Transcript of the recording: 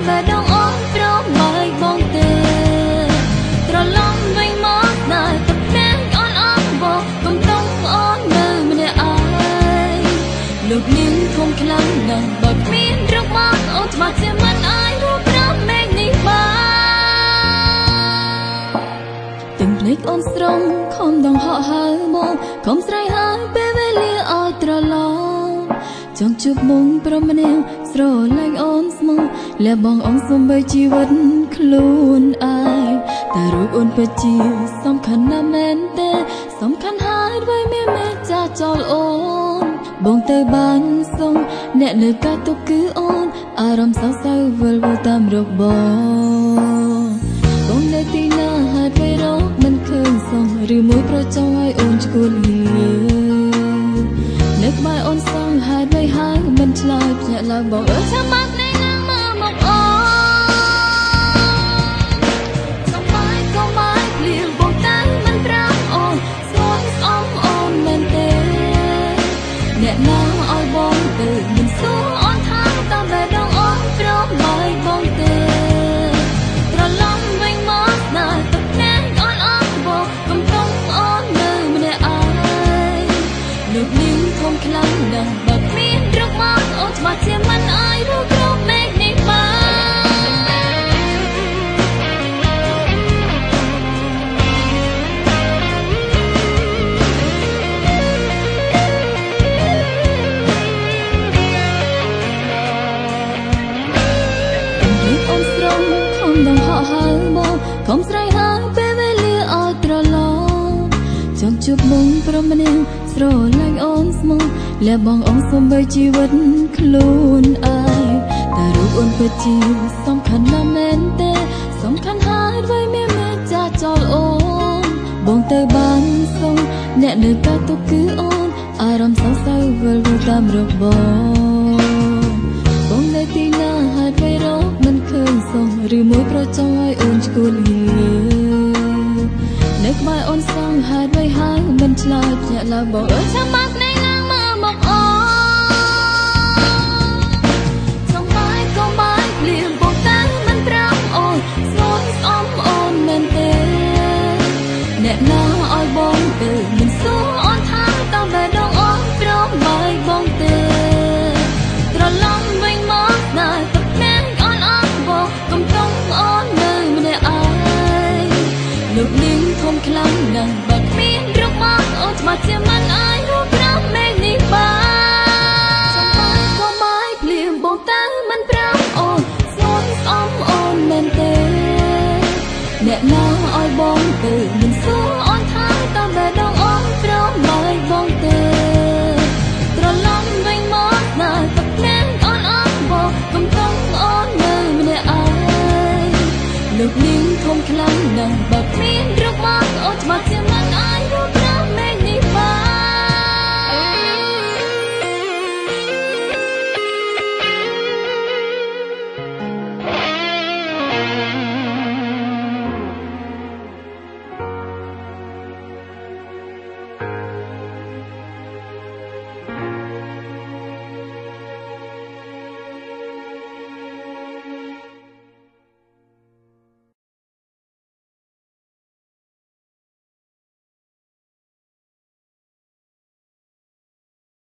បែដងអូនប្រម៉ៃបងទេត្រឡំវិញមកណែទឹកភ្នែកអូនអងបងកុំតង់អូននៅម្នាក់ឯងលោកនាងធំខ្លាំងណាស់បើគ្មានរកមកអូនច្បាស់ជាមិនអាចរួបរំមេឃនេះបានទាំងភ្លេចអូនស្រងខំដងហក់ហើមកខំស្រ័យហើយពេលវេលាឲ្យត្រឡប់ចង់ជួបមុំប្រមនាងស្រឡាញ់អូនស្មោះលះបងអងសំបីជីវិតខ្លួនឯងតែរូបអូនពិតជាសំខាន់ណាស់មែនទេសំខាន់ហើយអ្វីមានមេចាចោលអូនបងទៅបានសុំអ្នកលើកាទុកគឺអូនអារម្មណ៍សៅសៅវិលវល់តាមបងនៅទីណាហើយពេលរកមិនឃើញសោះឬមួយប្រចង់ឲ្យអូនឈួនលឿនៅក្បែរអូនសងហេតុអ្វីហើយមិនឆ្លើយភ្ញាក់ឡើងបងអើយចាំមកនៃណាមកអូសំបាយក៏មកភ្លៀងបងតាំងមិនប្រាប់អូនស្រួយស្អំអូនមែនទេអ្នកណាឲ្យបងទៅមិនសួរអូនថាតាមបែដងអូនប្រម៉ៃបងទេត្រឡំវិញមកណែទឹកភ្នែកអូនអងបងកុំតង់អូននៅម្នាក់ឯងលោកនាងធំខ្លាំងណាស់បើគ្មានរកមកអូនច្បាស់ជាមិនអាចរួបរំមេឃនេះអូនស្រងខំដងហក់ហើមកខំស្រ័យហើយពេលវេលាឲ្យត្រឡប់ចង់ជួបមុំប្រមនាងស្រឡាញ់អូនស្មោះលះបងអងសំបីជីវិតខ្លួនឯងតែរូបអូនពិតជាសំខាន់ណាស់មែនទេសំខាន់ហើយអ្វីមានមេចាចោលអូនបងទៅបានសុំអ្នកនៅកាទុកគឺអូនអារម្មណ៍សៅសៅវិលវល់តាមបងនៅទីណាហើយពេលរកមិនឃើញសោះឬមួយប្រចង់ឲ្យអូនឈួនលឿនៅក្បែរអូនសងហេតុអ្វីហើយមិនឆ្លើយភ្ញាក់ឡើងបងអើយចាំមកនៃណាមកអូសំបាយក៏មកភ្លៀងបងតាំងមិនប្រាប់អូនស្រួយស្អំអូនមែនទេអ្នកណាឲ្យបងទៅមិនសួរអូនថាតាមបែដងអូនប្រម៉ៃបងទេត្រឡំវិញមកណែទឹកភ្នែកអូនអងបងកុំតង់អូននៅម្នាក់ឯងលោកនាងធំខ្លាំងណាស់បើគ្មានរកមកអូនច្បាស់ជាមិនអាចរួបរំមេឃនេះបានសំបាយក៏មកភ្លៀងបងតាំងមិនប្រាប់អូនស្រួយស្អំអូនមែនទេអ្នកណាឲ្យបងទៅមិនសួរអូនថាតាមបែដងអូនប្រម៉ៃបងទេត្រឡំវិញមកណែទឹកភ្នែកអូនអងបងកុំតង់អូននៅម្នាក់ឯងលោកនាងធំខ្លាំងណាស់បើគ្មានរកមកអូនច្បាស់ជា